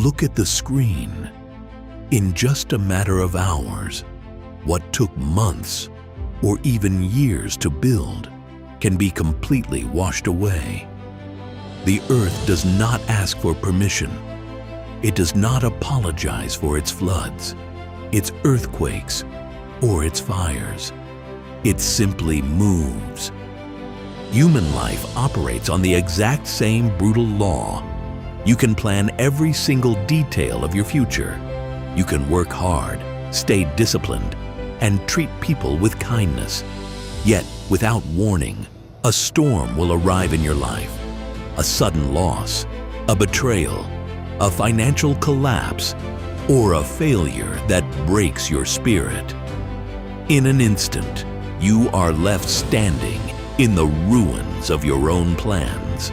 look at the screen. In just a matter of hours, what took months or even years to build can be completely washed away. The earth does not ask for permission. It does not apologize for its floods, its earthquakes, or its fires. It simply moves. Human life operates on the exact same brutal law. You can plan every single detail of your future. You can work hard, stay disciplined, and treat people with kindness. Yet, without warning, a storm will arrive in your life. A sudden loss, a betrayal, a financial collapse, or a failure that breaks your spirit. In an instant, you are left standing in the ruins of your own plans.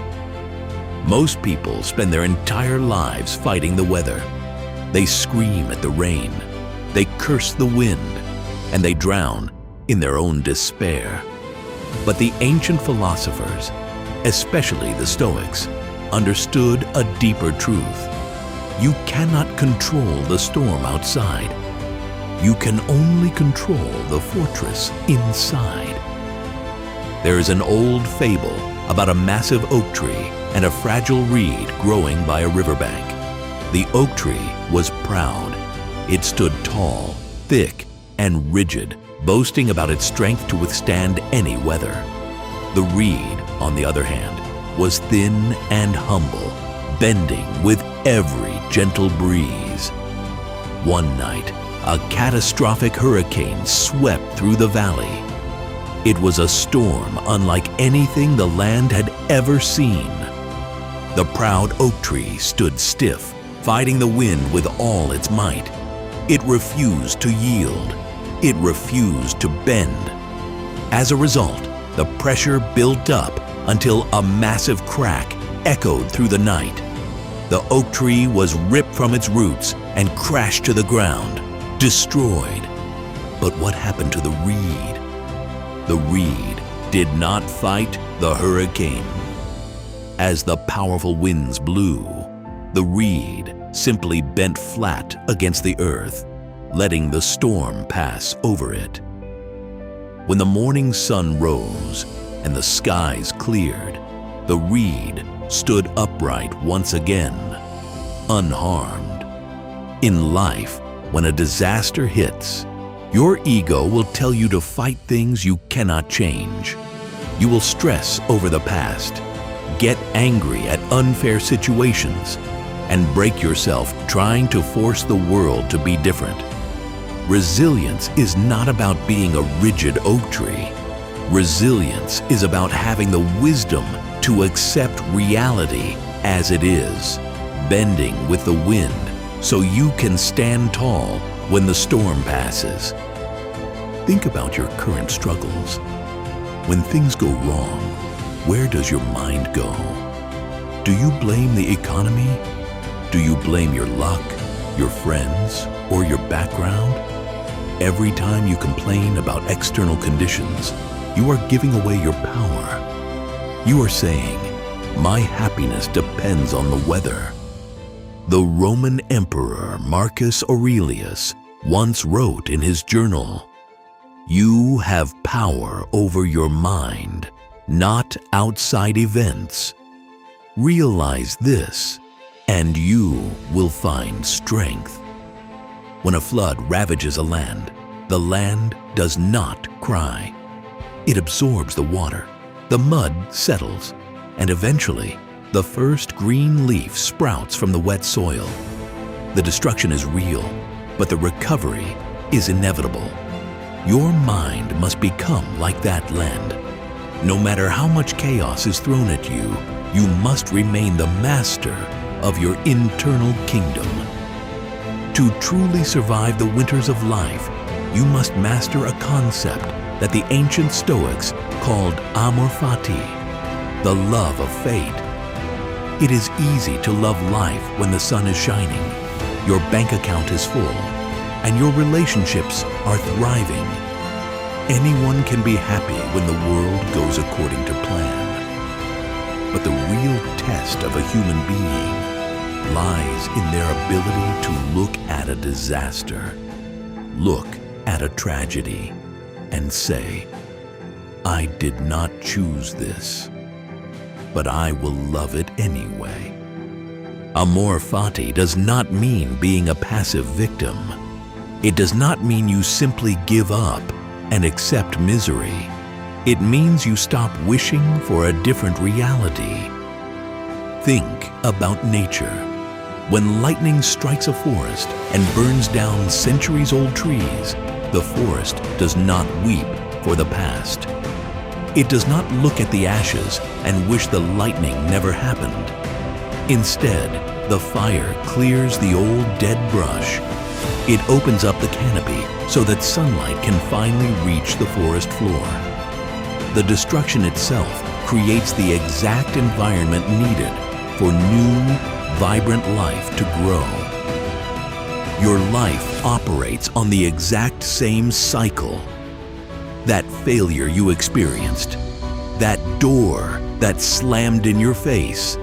Most people spend their entire lives fighting the weather. They scream at the rain, they curse the wind, and they drown in their own despair. But the ancient philosophers, especially the Stoics, understood a deeper truth. You cannot control the storm outside. You can only control the fortress inside. There is an old fable about a massive oak tree and a fragile reed growing by a riverbank. The oak tree was proud. It stood tall, thick, and rigid, boasting about its strength to withstand any weather. The reed, on the other hand, was thin and humble, bending with every gentle breeze. One night, a catastrophic hurricane swept through the valley. It was a storm unlike anything the land had ever seen. The proud oak tree stood stiff, fighting the wind with all its might. It refused to yield. It refused to bend. As a result, the pressure built up until a massive crack echoed through the night. The oak tree was ripped from its roots and crashed to the ground, destroyed. But what happened to the reed? The reed did not fight the hurricane. As the powerful winds blew, the reed simply bent flat against the earth, letting the storm pass over it. When the morning sun rose and the skies cleared, the reed stood upright once again, unharmed. In life, when a disaster hits, your ego will tell you to fight things you cannot change. You will stress over the past, get angry at unfair situations, and break yourself trying to force the world to be different. Resilience is not about being a rigid oak tree. Resilience is about having the wisdom to accept reality as it is, bending with the wind so you can stand tall when the storm passes. Think about your current struggles. When things go wrong, where does your mind go? Do you blame the economy? Do you blame your luck, your friends, or your background? Every time you complain about external conditions, you are giving away your power. You are saying, "My happiness depends on the weather." The Roman Emperor Marcus Aurelius once wrote in his journal, "You have power over your mind, not outside events. Realize this, and you will find strength." When a flood ravages a land, the land does not cry. It absorbs the water, the mud settles, and eventually, the first green leaf sprouts from the wet soil. The destruction is real, but the recovery is inevitable. Your mind must become like that land. No matter how much chaos is thrown at you, you must remain the master of your internal kingdom. To truly survive the winters of life, you must master a concept that the ancient Stoics called Amor Fati, the love of fate. It is easy to love life when the sun is shining, your bank account is full, and your relationships are thriving. Anyone can be happy when the world goes according to plan. But the real test of a human being lies in their ability to look at a disaster, look at a tragedy, and say, "I did not choose this, but I will love it anyway." Amor Fati does not mean being a passive victim. It does not mean you simply give up and accept misery. It means you stop wishing for a different reality. Think about nature. When lightning strikes a forest and burns down centuries-old trees, the forest does not weep for the past. It does not look at the ashes and wish the lightning never happened. Instead, the fire clears the old dead brush. It opens up the canopy so that sunlight can finally reach the forest floor. The destruction itself creates the exact environment needed for new, vibrant life to grow. Your life operates on the exact same cycle. That failure you experienced, that door that slammed in your face,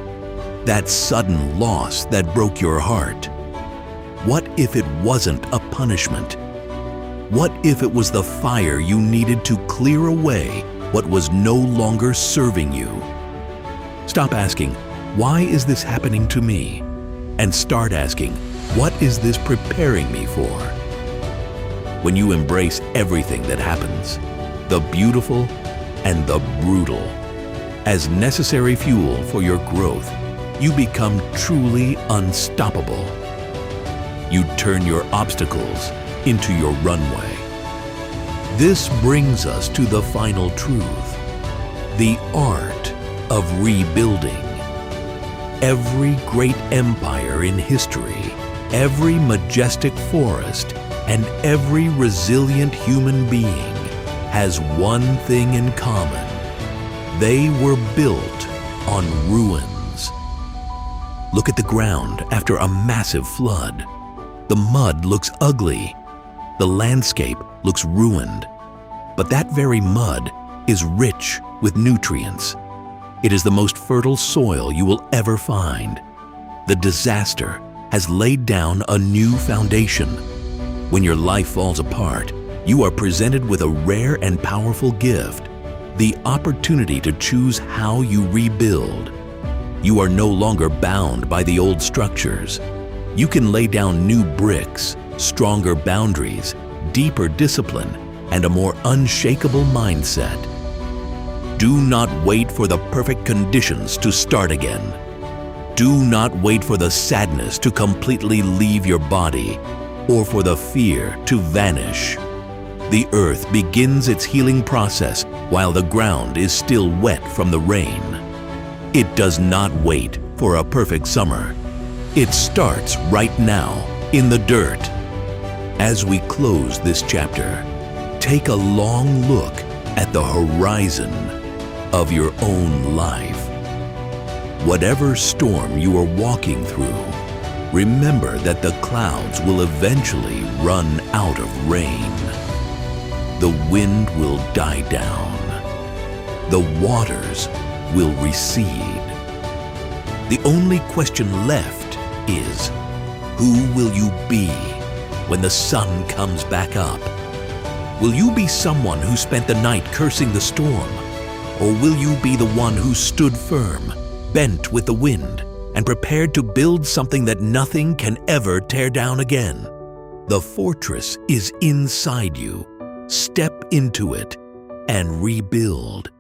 that sudden loss that broke your heart. What if it wasn't a punishment? What if it was the fire you needed to clear away what was no longer serving you? Stop asking, "Why is this happening to me?" and start asking, "What is this preparing me for?" When you embrace everything that happens, the beautiful and the brutal, as necessary fuel for your growth, you become truly unstoppable. You turn your obstacles into your runway. This brings us to the final truth, the art of rebuilding. Every great empire in history, every majestic forest, and every resilient human being has one thing in common. They were built on ruins. Look at the ground after a massive flood. The mud looks ugly. The landscape looks ruined. But that very mud is rich with nutrients. It is the most fertile soil you will ever find. The disaster has laid down a new foundation. When your life falls apart, you are presented with a rare and powerful gift, the opportunity to choose how you rebuild. You are no longer bound by the old structures. You can lay down new bricks, stronger boundaries, deeper discipline, and a more unshakable mindset. Do not wait for the perfect conditions to start again. Do not wait for the sadness to completely leave your body or for the fear to vanish. The earth begins its healing process while the ground is still wet from the rain. It does not wait for a perfect summer. It starts right now in the dirt. As we close this chapter, take a long look at the horizon of your own life. Whatever storm you are walking through, remember that the clouds will eventually run out of rain. The wind will die down. The waters will recede. The only question left is, who will you be when the sun comes back up? Will you be someone who spent the night cursing the storm? Or will you be the one who stood firm, bent with the wind, and prepared to build something that nothing can ever tear down again? The fortress is inside you. Step into it and rebuild.